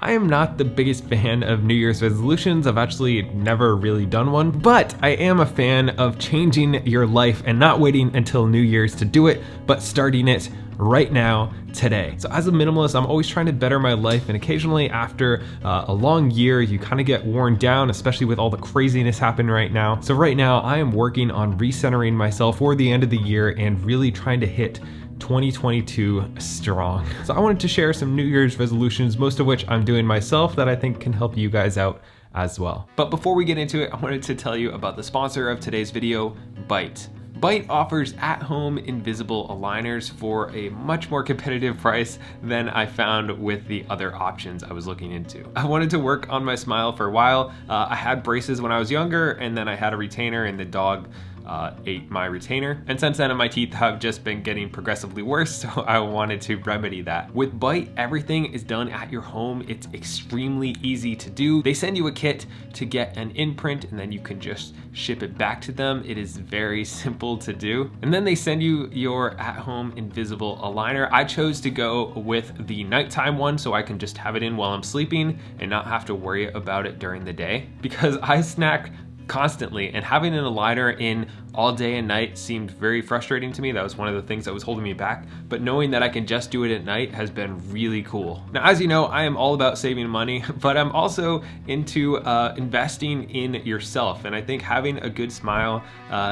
I am not the biggest fan of New Year's resolutions. I've actually never really done one, but I am a fan of changing your life and not waiting until New Year's to do it, but starting it right now, today. So as a minimalist, I'm always trying to better my life, and occasionally after a long year, you kind of get worn down, especially with all the craziness happening right now. So right now, I am working on recentering myself for the end of the year and really trying to hit 2022 strong. So I wanted to share some New Year's resolutions, most of which I'm doing myself, that I think can help you guys out as well. But before we get into it, I wanted to tell you about the sponsor of today's video, Byte. Byte offers at-home invisible aligners for a much more competitive price than I found with the other options I was looking into. I wanted to work on my smile for a while. I had braces when I was younger, and then I had a retainer, and the dog ate my retainer. And since then, my teeth have just been getting progressively worse, so I wanted to remedy that. With Byte, everything is done at your home. It's extremely easy to do. They send you a kit to get an imprint, and then you can just ship it back to them. It is very simple to do. And then they send you your at-home invisible aligner. I chose to go with the nighttime one so I can just have it in while I'm sleeping and not have to worry about it during the day, because I snack constantly, and having an aligner in all day and night seemed very frustrating to me. That was one of the things that was holding me back, but knowing that I can just do it at night has been really cool. Now, as you know, I am all about saving money, but I'm also into investing in yourself, and I think having a good smile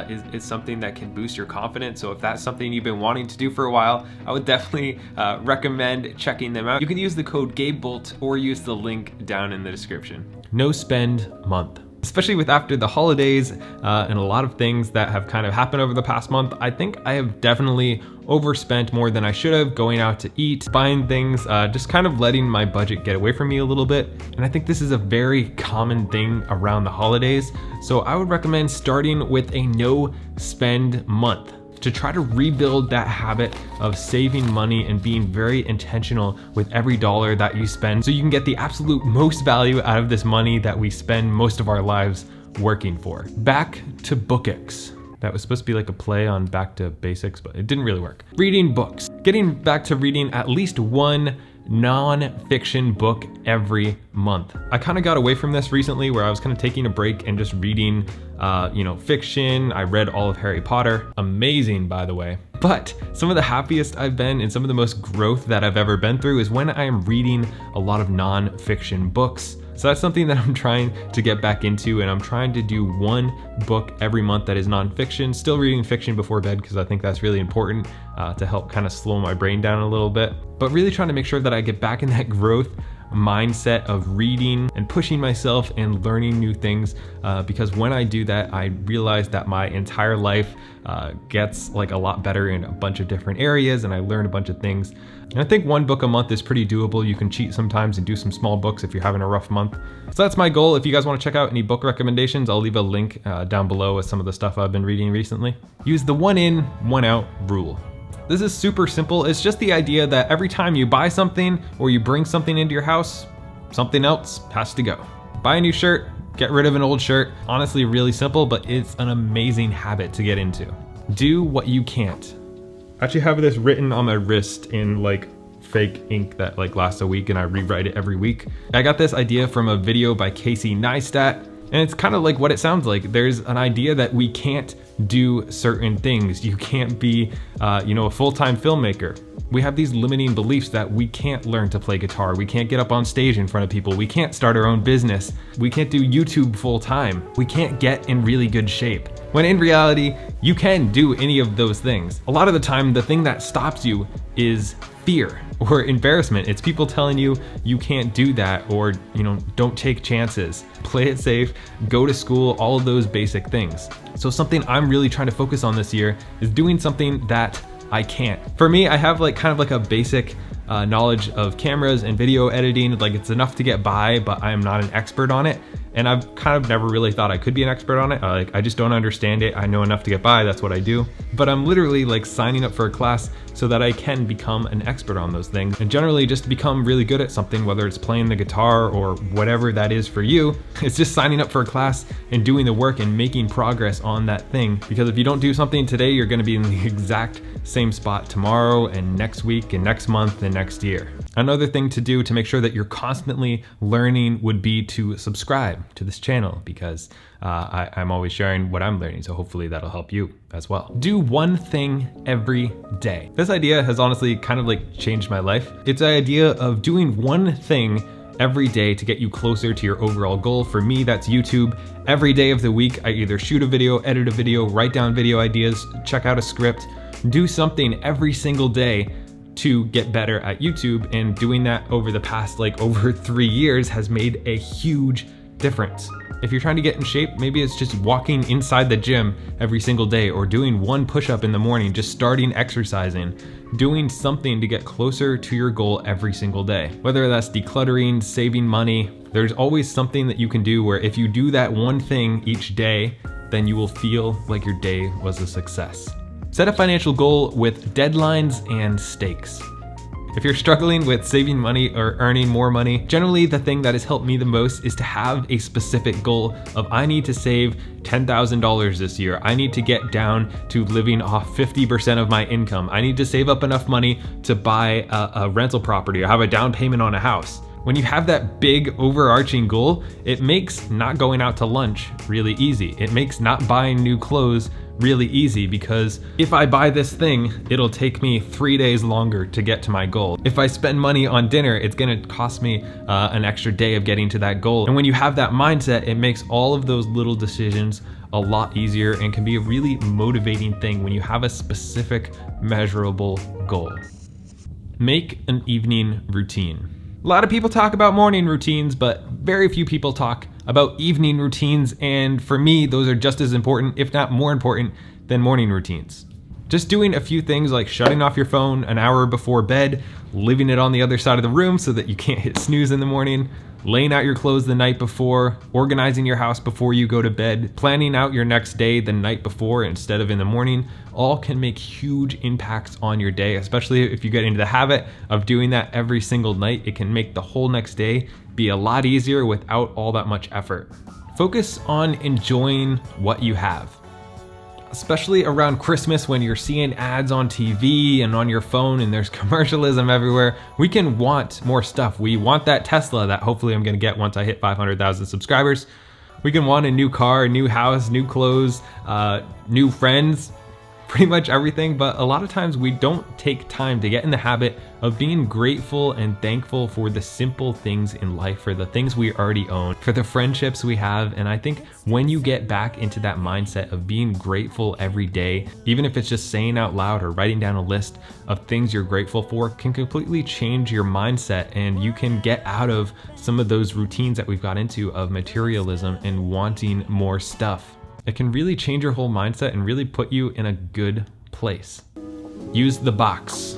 is something that can boost your confidence. So if that's something you've been wanting to do for a while, I would definitely recommend checking them out. You can use the code GABEBOLT or use the link down in the description. No spend month. Especially with after the holidays and a lot of things that have kind of happened over the past month, I think I have definitely overspent more than I should have, going out to eat, buying things, just kind of letting my budget get away from me a little bit. And I think this is a very common thing around the holidays. So I would recommend starting with a no spend month to try to rebuild that habit of saving money and being very intentional with every dollar that you spend, so you can get the absolute most value out of this money that we spend most of our lives working for. Back to Bookix. That was supposed to be like a play on Back to Basics, but it didn't really work. Reading books. Getting back to reading at least one non-fiction book every month. I kind of got away from this recently, where I was kind of taking a break and just reading fiction. I read all of Harry Potter. Amazing, by the way. But some of the happiest I've been and some of the most growth that I've ever been through is when I am reading a lot of non-fiction books. So that's something that I'm trying to get back into, and I'm trying to do one book every month that is nonfiction. Still reading fiction before bed, because I think that's really important to help kind of slow my brain down a little bit. But really trying to make sure that I get back in that growth mindset of reading and pushing myself and learning new things, because when I do that, I realize that my entire life gets like a lot better in a bunch of different areas, and I learn a bunch of things. And I think one book a month is pretty doable. You can cheat sometimes and do some small books if you're having a rough month. So that's my goal. If you guys want to check out any book recommendations, I'll leave a link down below with some of the stuff I've been reading recently. Use the one in, one out rule. This is super simple. It's just the idea that every time you buy something or you bring something into your house, something else has to go. Buy a new shirt, get rid of an old shirt. Honestly, really simple, but it's an amazing habit to get into. Do what you can't. I actually have this written on my wrist in like fake ink that like lasts a week, and I rewrite it every week. I got this idea from a video by Casey Neistat, and it's kind of like what it sounds like. There's an idea that we can't do certain things. You can't be, a full-time filmmaker. We have these limiting beliefs that we can't learn to play guitar. We can't get up on stage in front of people. We can't start our own business. We can't do YouTube full-time. We can't get in really good shape. When in reality, you can do any of those things. A lot of the time, the thing that stops you is fear or embarrassment. It's people telling you you can't do that, or don't take chances, play it safe, go to school, all of those basic things. So something I'm really trying to focus on this year is doing something that I can't. For me, I have kind of a basic knowledge of cameras and video editing. Like, it's enough to get by, but I am not an expert on it. And I've kind of never really thought I could be an expert on it. I just don't understand it. I know enough to get by, that's what I do. But I'm literally signing up for a class so that I can become an expert on those things. And generally just to become really good at something, whether it's playing the guitar or whatever that is for you, it's just signing up for a class and doing the work and making progress on that thing. Because if you don't do something today, you're gonna be in the exact same spot tomorrow and next week and next month and next year. Another thing to do to make sure that you're constantly learning would be to subscribe to this channel, because I'm always sharing what I'm learning, so hopefully that'll help you as well. Do one thing every day. This idea has honestly kind of like changed my life. It's the idea of doing one thing every day to get you closer to your overall goal. For me, that's YouTube. Every day of the week, I either shoot a video, edit a video, write down video ideas, check out a script, do something every single day to get better at YouTube. And doing that over the past over 3 years has made a huge difference. If you're trying to get in shape, maybe it's just walking inside the gym every single day, or doing one push-up in the morning, just starting exercising, doing something to get closer to your goal every single day. Whether that's decluttering, saving money, there's always something that you can do where if you do that one thing each day, then you will feel like your day was a success. Set a financial goal with deadlines and stakes. If you're struggling with saving money or earning more money, generally the thing that has helped me the most is to have a specific goal of I need to save $10,000 this year. I need to get down to living off 50% of my income. I need to save up enough money to buy a rental property or have a down payment on a house. When you have that big overarching goal, it makes not going out to lunch really easy. It makes not buying new clothes really easy, because if I buy this thing, it'll take me 3 days longer to get to my goal. If I spend money on dinner, it's gonna cost me an extra day of getting to that goal. And when you have that mindset, it makes all of those little decisions a lot easier and can be a really motivating thing when you have a specific, measurable goal. Make an evening routine. A lot of people talk about morning routines, but very few people talk about evening routines, and for me, those are just as important, if not more important, than morning routines. Just doing a few things like shutting off your phone an hour before bed, leaving it on the other side of the room so that you can't hit snooze in the morning, laying out your clothes the night before, organizing your house before you go to bed, planning out your next day the night before instead of in the morning, all can make huge impacts on your day, especially if you get into the habit of doing that every single night. It can make the whole next day be a lot easier without all that much effort. Focus on enjoying what you have. Especially around Christmas when you're seeing ads on TV and on your phone and there's commercialism everywhere, we can want more stuff. We want that Tesla that hopefully I'm gonna get once I hit 500,000 subscribers. We can want a new car, a new house, new clothes, new friends, pretty much everything. But a lot of times we don't take time to get in the habit of being grateful and thankful for the simple things in life, for the things we already own, for the friendships we have. And I think when you get back into that mindset of being grateful every day, even if it's just saying out loud or writing down a list of things you're grateful for, can completely change your mindset, and you can get out of some of those routines that we've got into of materialism and wanting more stuff. It can really change your whole mindset and really put you in a good place. Use the box.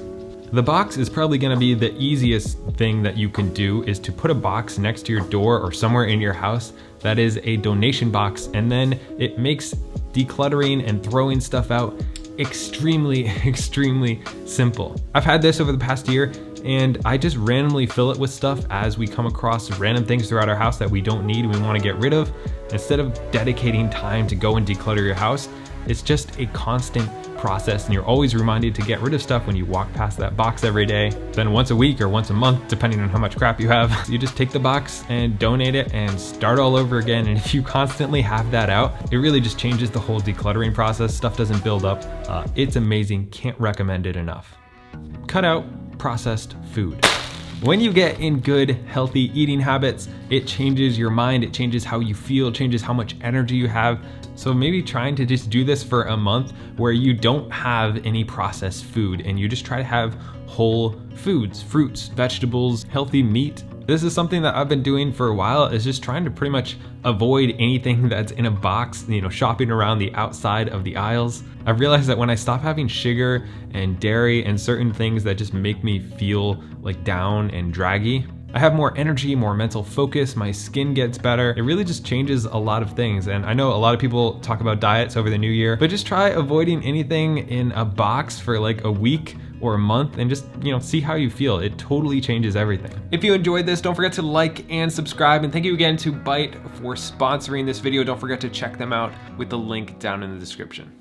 The box is probably gonna be the easiest thing that you can do, is to put a box next to your door or somewhere in your house that is a donation box, and then it makes decluttering and throwing stuff out extremely, extremely simple. I've had this over the past year, and I just randomly fill it with stuff as we come across random things throughout our house that we don't need and we want to get rid of. Instead of dedicating time to go and declutter your house, it's just a constant process, and you're always reminded to get rid of stuff when you walk past that box every day. Then once a week or once a month, depending on how much crap you have, you just take the box and donate it and start all over again. And if you constantly have that out, it really just changes the whole decluttering process. Stuff doesn't build up. It's amazing. Can't recommend it enough. Cut out processed food. When you get in good, healthy eating habits, it changes your mind, it changes how you feel, it changes how much energy you have. So maybe trying to just do this for a month where you don't have any processed food and you just try to have whole foods, fruits, vegetables, healthy meat. This is something that I've been doing for a while, is just trying to pretty much avoid anything that's in a box, shopping around the outside of the aisles. I've realized that when I stop having sugar and dairy and certain things that just make me feel like down and draggy, I have more energy, more mental focus, my skin gets better. It really just changes a lot of things. And I know a lot of people talk about diets over the new year, but just try avoiding anything in a box for like a week or a month and just, see how you feel. It totally changes everything. If you enjoyed this, don't forget to like and subscribe. And thank you again to Byte for sponsoring this video. Don't forget to check them out with the link down in the description.